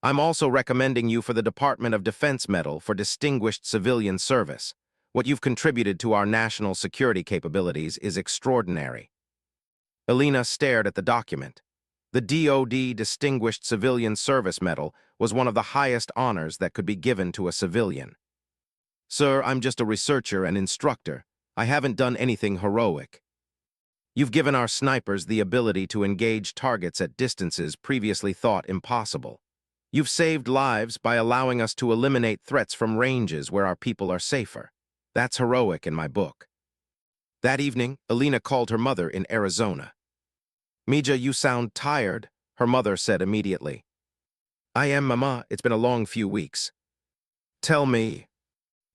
I'm also recommending you for the Department of Defense Medal for Distinguished Civilian Service. What you've contributed to our national security capabilities is extraordinary. Elena stared at the document. The DoD Distinguished Civilian Service Medal was one of the highest honors that could be given to a civilian. Sir, I'm just a researcher and instructor. I haven't done anything heroic. You've given our snipers the ability to engage targets at distances previously thought impossible. You've saved lives by allowing us to eliminate threats from ranges where our people are safer. That's heroic in my book. That evening, Elena called her mother in Arizona. Mija, you sound tired, her mother said immediately. I am, Mama. It's been a long few weeks. Tell me.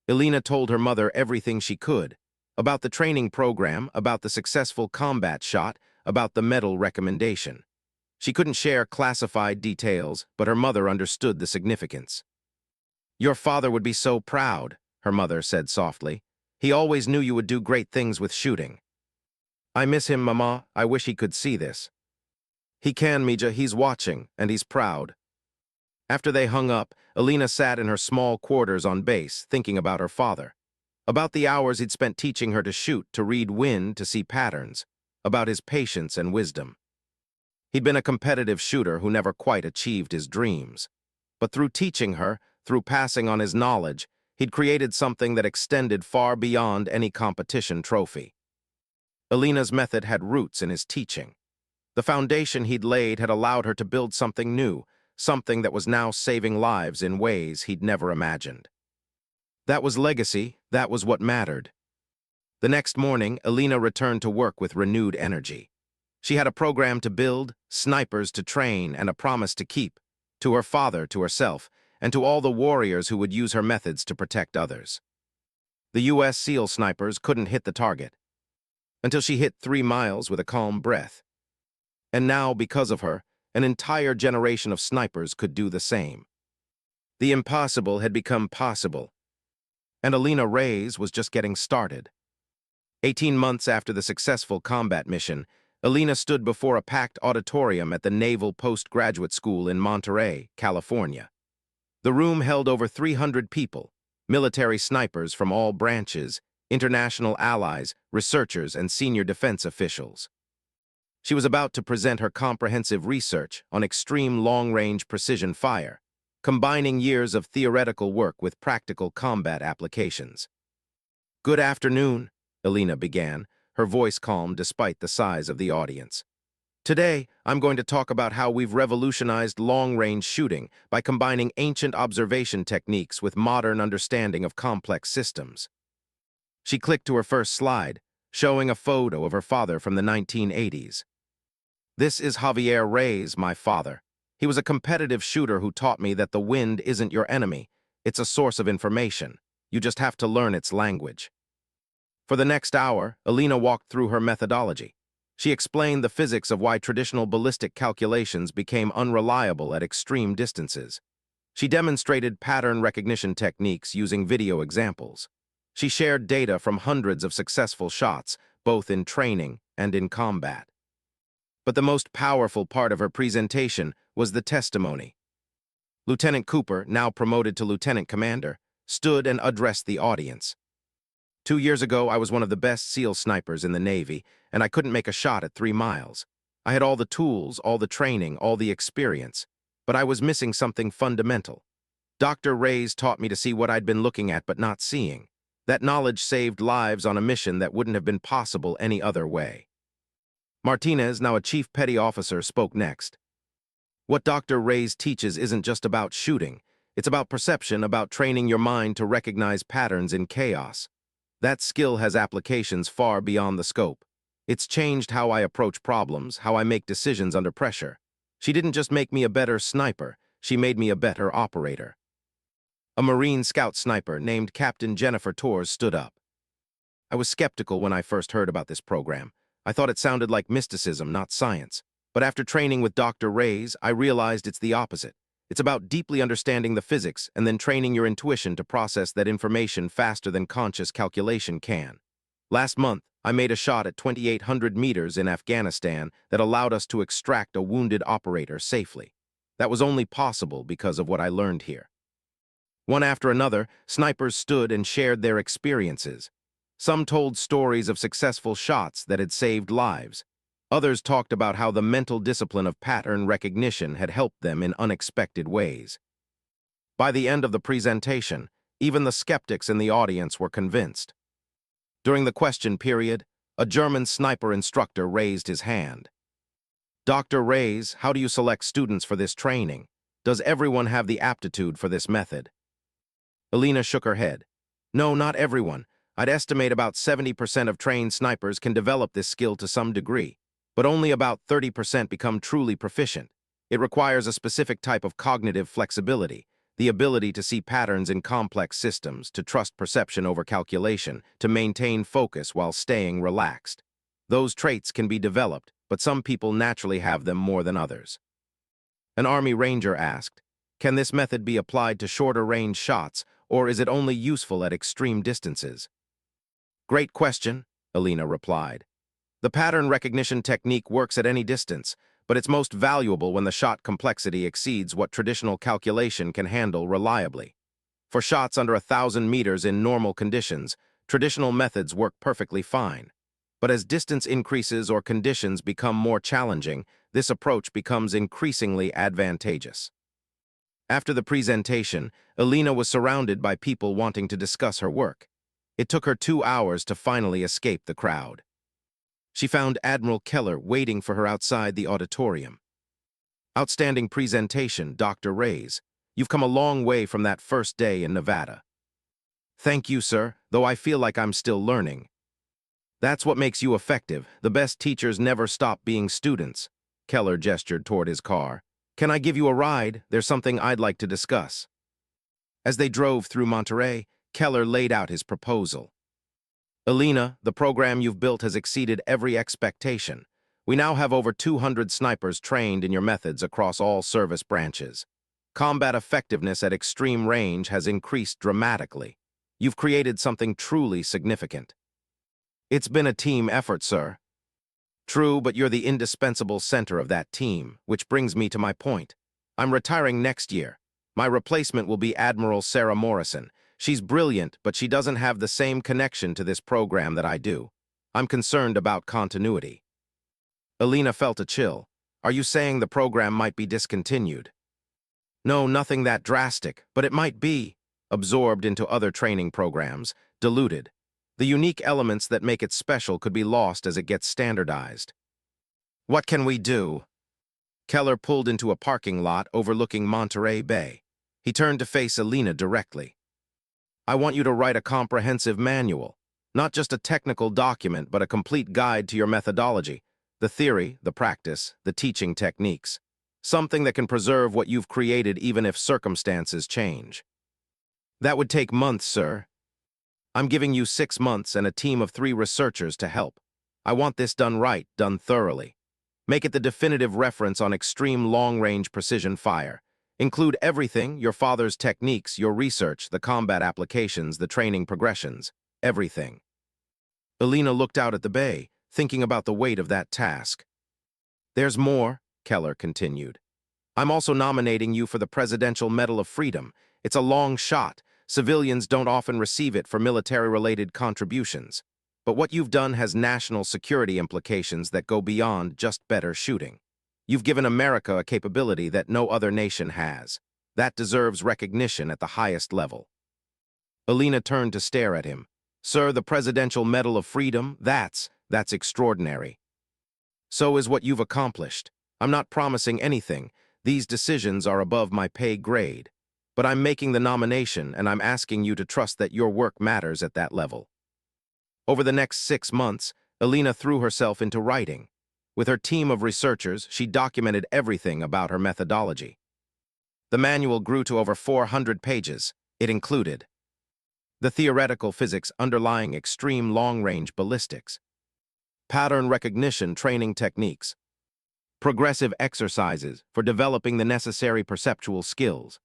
Elena told her mother everything she could, about the training program, about the successful combat shot, about the medal recommendation. She couldn't share classified details, but her mother understood the significance. Your father would be so proud, her mother said softly. He always knew you would do great things with shooting. I miss him, Mama. I wish he could see this. He can, Mija. He's watching, and he's proud. After they hung up, Elena sat in her small quarters on base, thinking about her father. About the hours he'd spent teaching her to shoot, to read wind, to see patterns. About his patience and wisdom. He'd been a competitive shooter who never quite achieved his dreams. But through teaching her, through passing on his knowledge, he'd created something that extended far beyond any competition trophy. Elena's method had roots in his teaching. The foundation he'd laid had allowed her to build something new, something that was now saving lives in ways he'd never imagined. That was legacy, that was what mattered. The next morning, Elena returned to work with renewed energy. She had a program to build, snipers to train, and a promise to keep, to her father, to herself, and to all the warriors who would use her methods to protect others. The U.S. SEAL snipers couldn't hit the target, until she hit 3 miles with a calm breath. And now, because of her, an entire generation of snipers could do the same. The impossible had become possible, and Elena Reyes was just getting started. 18 months after the successful combat mission, Elena stood before a packed auditorium at the Naval Postgraduate School in Monterey, California. The room held over 300 people, military snipers from all branches, international allies, researchers, and senior defense officials. She was about to present her comprehensive research on extreme long-range precision fire, combining years of theoretical work with practical combat applications. Good afternoon, Elena began, her voice calm despite the size of the audience. Today, I'm going to talk about how we've revolutionized long-range shooting by combining ancient observation techniques with modern understanding of complex systems. She clicked to her first slide, showing a photo of her father from the 1980s. This is Javier Reyes, my father. He was a competitive shooter who taught me that the wind isn't your enemy. It's a source of information. You just have to learn its language. For the next hour, Alina walked through her methodology. She explained the physics of why traditional ballistic calculations became unreliable at extreme distances. She demonstrated pattern recognition techniques using video examples. She shared data from hundreds of successful shots, both in training and in combat. But the most powerful part of her presentation was the testimony. Lieutenant Cooper, now promoted to lieutenant commander, stood and addressed the audience. 2 years ago, I was one of the best SEAL snipers in the Navy, and I couldn't make a shot at 3 miles. I had all the tools, all the training, all the experience, but I was missing something fundamental. Dr. Reyes taught me to see what I'd been looking at but not seeing. That knowledge saved lives on a mission that wouldn't have been possible any other way. Martinez, now a chief petty officer, spoke next. What Dr. Reyes teaches isn't just about shooting. It's about perception, about training your mind to recognize patterns in chaos. That skill has applications far beyond the scope. It's changed how I approach problems, how I make decisions under pressure. She didn't just make me a better sniper, she made me a better operator. A Marine Scout sniper named Captain Jennifer Torres stood up. I was skeptical when I first heard about this program. I thought it sounded like mysticism, not science. But after training with Dr. Reyes, I realized it's the opposite. It's about deeply understanding the physics and then training your intuition to process that information faster than conscious calculation can. Last month, I made a shot at 2,800 meters in Afghanistan that allowed us to extract a wounded operator safely. That was only possible because of what I learned here. One after another, snipers stood and shared their experiences. Some told stories of successful shots that had saved lives. Others talked about how the mental discipline of pattern recognition had helped them in unexpected ways. By the end of the presentation, even the skeptics in the audience were convinced. During the question period, a German sniper instructor raised his hand. Dr. Reyes, how do you select students for this training? Does everyone have the aptitude for this method? Alina shook her head. No, not everyone. I'd estimate about 70% of trained snipers can develop this skill to some degree, but only about 30% become truly proficient. It requires a specific type of cognitive flexibility, the ability to see patterns in complex systems, to trust perception over calculation, to maintain focus while staying relaxed. Those traits can be developed, but some people naturally have them more than others. An Army Ranger asked, can this method be applied to shorter range shots, or is it only useful at extreme distances? Great question, Alina replied. The pattern recognition technique works at any distance, but it's most valuable when the shot complexity exceeds what traditional calculation can handle reliably. For shots under 1,000 meters in normal conditions, traditional methods work perfectly fine. But as distance increases or conditions become more challenging, this approach becomes increasingly advantageous. After the presentation, Alina was surrounded by people wanting to discuss her work. It took her 2 hours to finally escape the crowd. She found Admiral Keller waiting for her outside the auditorium. Outstanding presentation, Dr. Reyes. You've come a long way from that first day in Nevada. Thank you, sir, though I feel like I'm still learning. That's what makes you effective. The best teachers never stop being students. Keller gestured toward his car. Can I give you a ride? There's something I'd like to discuss. As they drove through Monterey, Keller laid out his proposal. Alina, the program you've built has exceeded every expectation. We now have over 200 snipers trained in your methods across all service branches. Combat effectiveness at extreme range has increased dramatically. You've created something truly significant. It's been a team effort, sir. True, but you're the indispensable center of that team, which brings me to my point. I'm retiring next year. My replacement will be Admiral Sarah Morrison. She's brilliant, but she doesn't have the same connection to this program that I do. I'm concerned about continuity. Alina felt a chill. Are you saying the program might be discontinued? No, nothing that drastic, but it might be. Absorbed into other training programs, diluted. The unique elements that make it special could be lost as it gets standardized. What can we do? Keller pulled into a parking lot overlooking Monterey Bay. He turned to face Alina directly. I want you to write a comprehensive manual, not just a technical document, but a complete guide to your methodology, the theory, the practice, the teaching techniques. Something that can preserve what you've created even if circumstances change. That would take months, sir. I'm giving you 6 months and a team of 3 researchers to help. I want this done right, done thoroughly. Make it the definitive reference on extreme long-range precision fire. Include everything, your father's techniques, your research, the combat applications, the training progressions, everything. Alina looked out at the bay, thinking about the weight of that task. There's more, Keller continued. I'm also nominating you for the Presidential Medal of Freedom. It's a long shot. Civilians don't often receive it for military-related contributions. But what you've done has national security implications that go beyond just better shooting. You've given America a capability that no other nation has. That deserves recognition at the highest level. Alina turned to stare at him. Sir, the Presidential Medal of Freedom, that's extraordinary. So is what you've accomplished. I'm not promising anything. These decisions are above my pay grade. But I'm making the nomination, and I'm asking you to trust that your work matters at that level. Over the next 6 months, Alina threw herself into writing. With her team of researchers, she documented everything about her methodology. The manual grew to over 400 pages. It included the theoretical physics underlying extreme long-range ballistics, pattern recognition training techniques, progressive exercises for developing the necessary perceptual skills,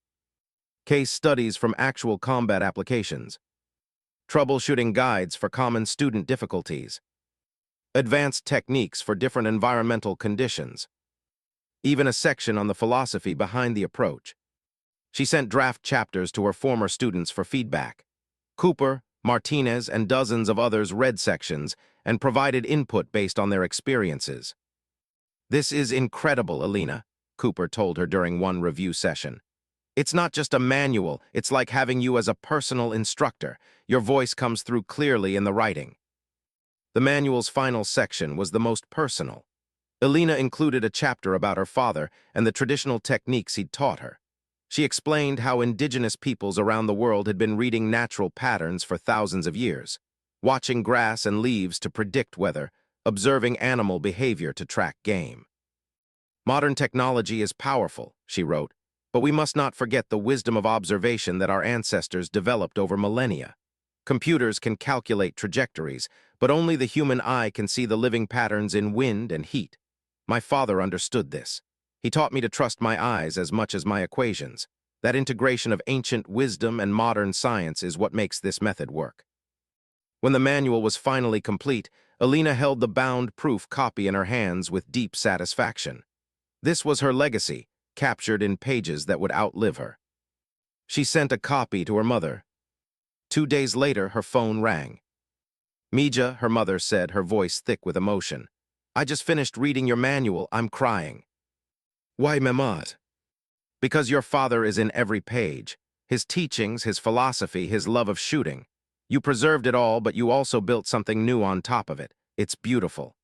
case studies from actual combat applications, troubleshooting guides for common student difficulties, advanced techniques for different environmental conditions, even a section on the philosophy behind the approach. She sent draft chapters to her former students for feedback. Cooper, Martinez, and dozens of others read sections and provided input based on their experiences. This is incredible, Alina, Cooper told her during one review session. It's not just a manual, it's like having you as a personal instructor. Your voice comes through clearly in the writing. The manual's final section was the most personal. Alina included a chapter about her father and the traditional techniques he'd taught her. She explained how indigenous peoples around the world had been reading natural patterns for thousands of years, watching grass and leaves to predict weather, observing animal behavior to track game. Modern technology is powerful, she wrote, but we must not forget the wisdom of observation that our ancestors developed over millennia. Computers can calculate trajectories, but only the human eye can see the living patterns in wind and heat. My father understood this. He taught me to trust my eyes as much as my equations. That integration of ancient wisdom and modern science is what makes this method work. When the manual was finally complete, Alina held the bound proof copy in her hands with deep satisfaction. This was her legacy, captured in pages that would outlive her. She sent a copy to her mother. 2 days later, her phone rang. Mija, her mother said, her voice thick with emotion. I just finished reading your manual. I'm crying. Why, Mehmet? Because your father is in every page. His teachings, his philosophy, his love of shooting. You preserved it all, but you also built something new on top of it. It's beautiful.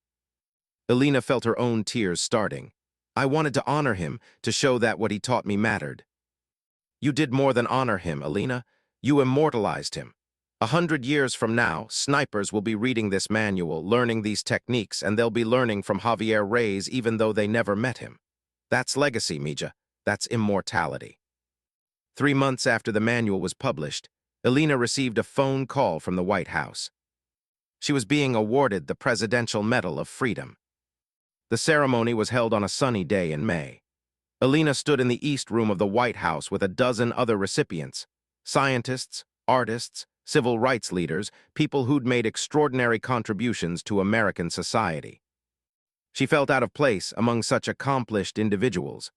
Alina felt her own tears starting. I wanted to honor him, to show that what he taught me mattered. You did more than honor him, Alina. You immortalized him. 100 years from now, snipers will be reading this manual, learning these techniques, and they'll be learning from Javier Reyes even though they never met him. That's legacy, Mija. That's immortality. 3 months after the manual was published, Alina received a phone call from the White House. She was being awarded the Presidential Medal of Freedom. The ceremony was held on a sunny day in May. Alina stood in the East Room of the White House with a dozen other recipients, scientists, artists, civil rights leaders, people who'd made extraordinary contributions to American society. She felt out of place among such accomplished individuals.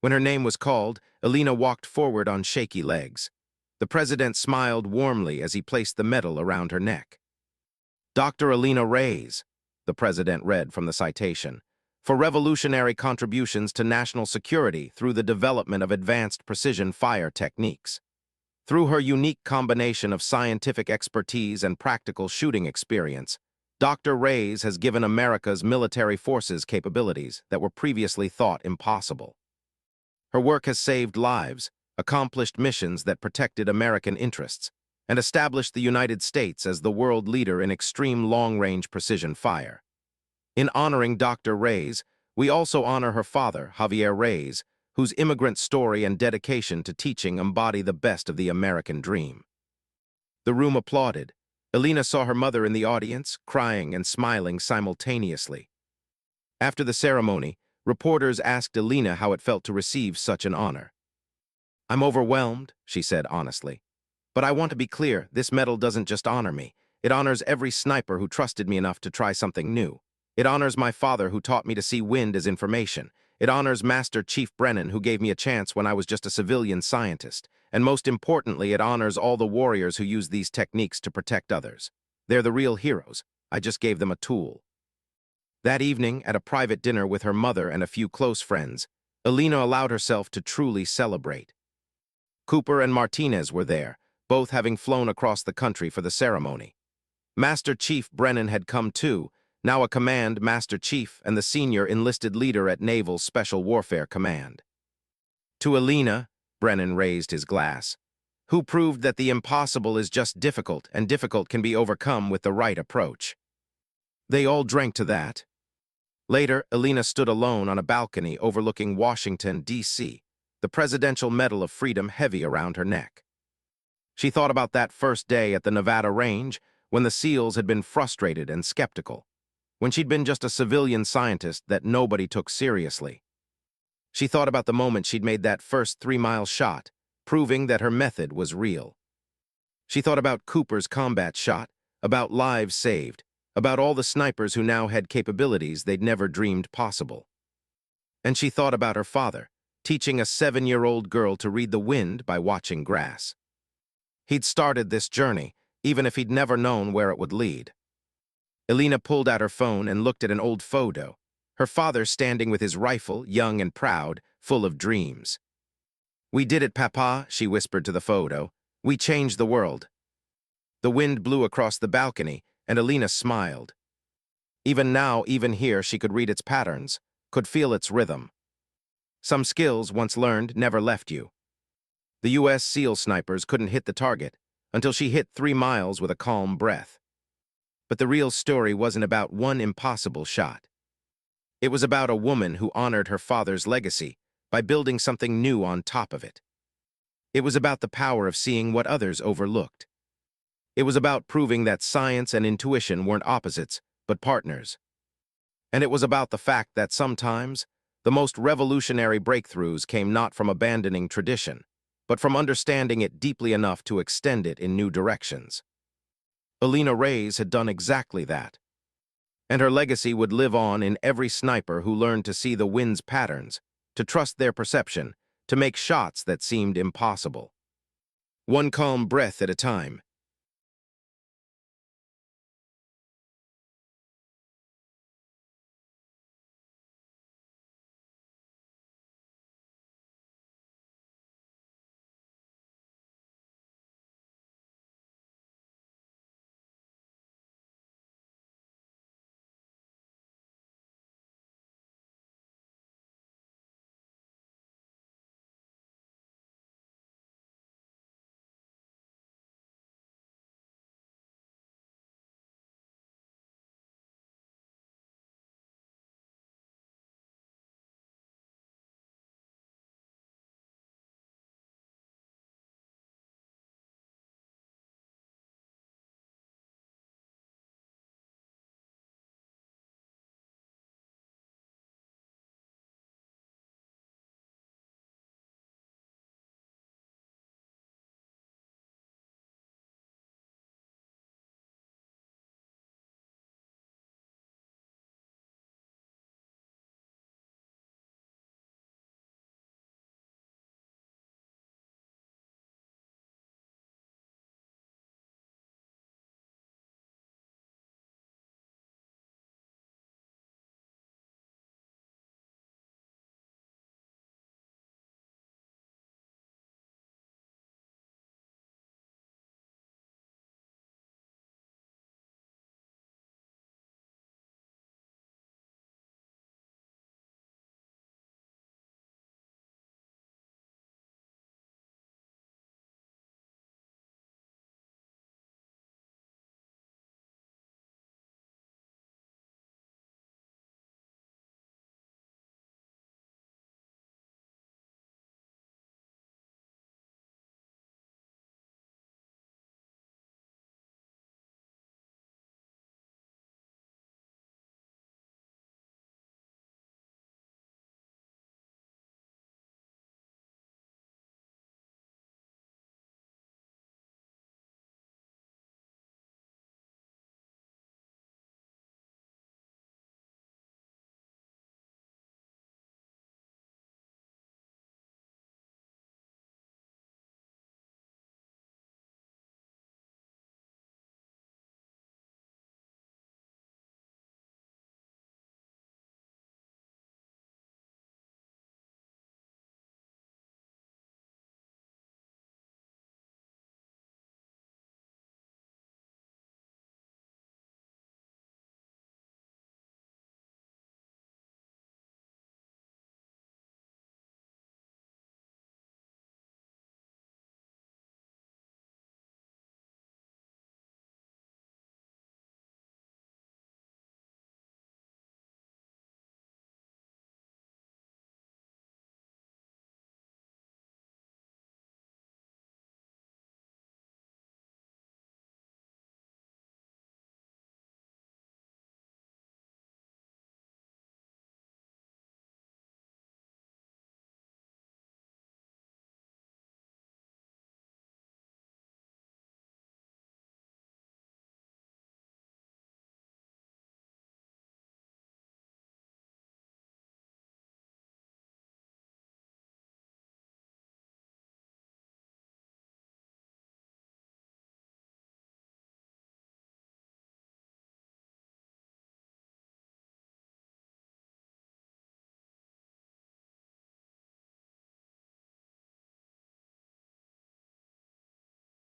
When her name was called, Alina walked forward on shaky legs. The president smiled warmly as he placed the medal around her neck. Dr. Alina Reyes, the president read from the citation, for revolutionary contributions to national security through the development of advanced precision fire techniques. Through her unique combination of scientific expertise and practical shooting experience, Dr. Reyes has given America's military forces capabilities that were previously thought impossible. Her work has saved lives, accomplished missions that protected American interests, and established the United States as the world leader in extreme long-range precision fire. In honoring Dr. Reyes, we also honor her father, Javier Reyes, whose immigrant story and dedication to teaching embody the best of the American dream. The room applauded. Elena saw her mother in the audience, crying and smiling simultaneously. After the ceremony, reporters asked Elena how it felt to receive such an honor. "I'm overwhelmed," she said honestly. "But I want to be clear, this medal doesn't just honor me. It honors every sniper who trusted me enough to try something new. It honors my father who taught me to see wind as information. It honors Master Chief Brennan who gave me a chance when I was just a civilian scientist. And most importantly, it honors all the warriors who use these techniques to protect others. They're the real heroes. I just gave them a tool." That evening, at a private dinner with her mother and a few close friends, Elena allowed herself to truly celebrate. Cooper and Martinez were there, both having flown across the country for the ceremony. Master Chief Brennan had come too, now a Command Master Chief and the senior enlisted leader at Naval Special Warfare Command. To Elena, Brennan raised his glass, who proved that the impossible is just difficult and difficult can be overcome with the right approach. They all drank to that. Later, Elena stood alone on a balcony overlooking Washington, D.C., the Presidential Medal of Freedom heavy around her neck. She thought about that first day at the Nevada range when the SEALs had been frustrated and skeptical, when she'd been just a civilian scientist that nobody took seriously. She thought about the moment she'd made that first 3-mile shot, proving that her method was real. She thought about Cooper's combat shot, about lives saved, about all the snipers who now had capabilities they'd never dreamed possible. And she thought about her father, teaching a 7-year-old girl to read the wind by watching grass. He'd started this journey, even if he'd never known where it would lead. Elena pulled out her phone and looked at an old photo, her father standing with his rifle, young and proud, full of dreams. "We did it, Papa," she whispered to the photo. "We changed the world." The wind blew across the balcony, and Elena smiled. Even now, even here, she could read its patterns, could feel its rhythm. Some skills, once learned, never left you. The U.S. SEAL snipers couldn't hit the target until she hit 3 miles with a calm breath. But the real story wasn't about one impossible shot. It was about a woman who honored her father's legacy by building something new on top of it. It was about the power of seeing what others overlooked. It was about proving that science and intuition weren't opposites, but partners. And it was about the fact that sometimes the most revolutionary breakthroughs came not from abandoning tradition, but from understanding it deeply enough to extend it in new directions. Elena Reyes had done exactly that. And her legacy would live on in every sniper who learned to see the wind's patterns, to trust their perception, to make shots that seemed impossible. One calm breath at a time,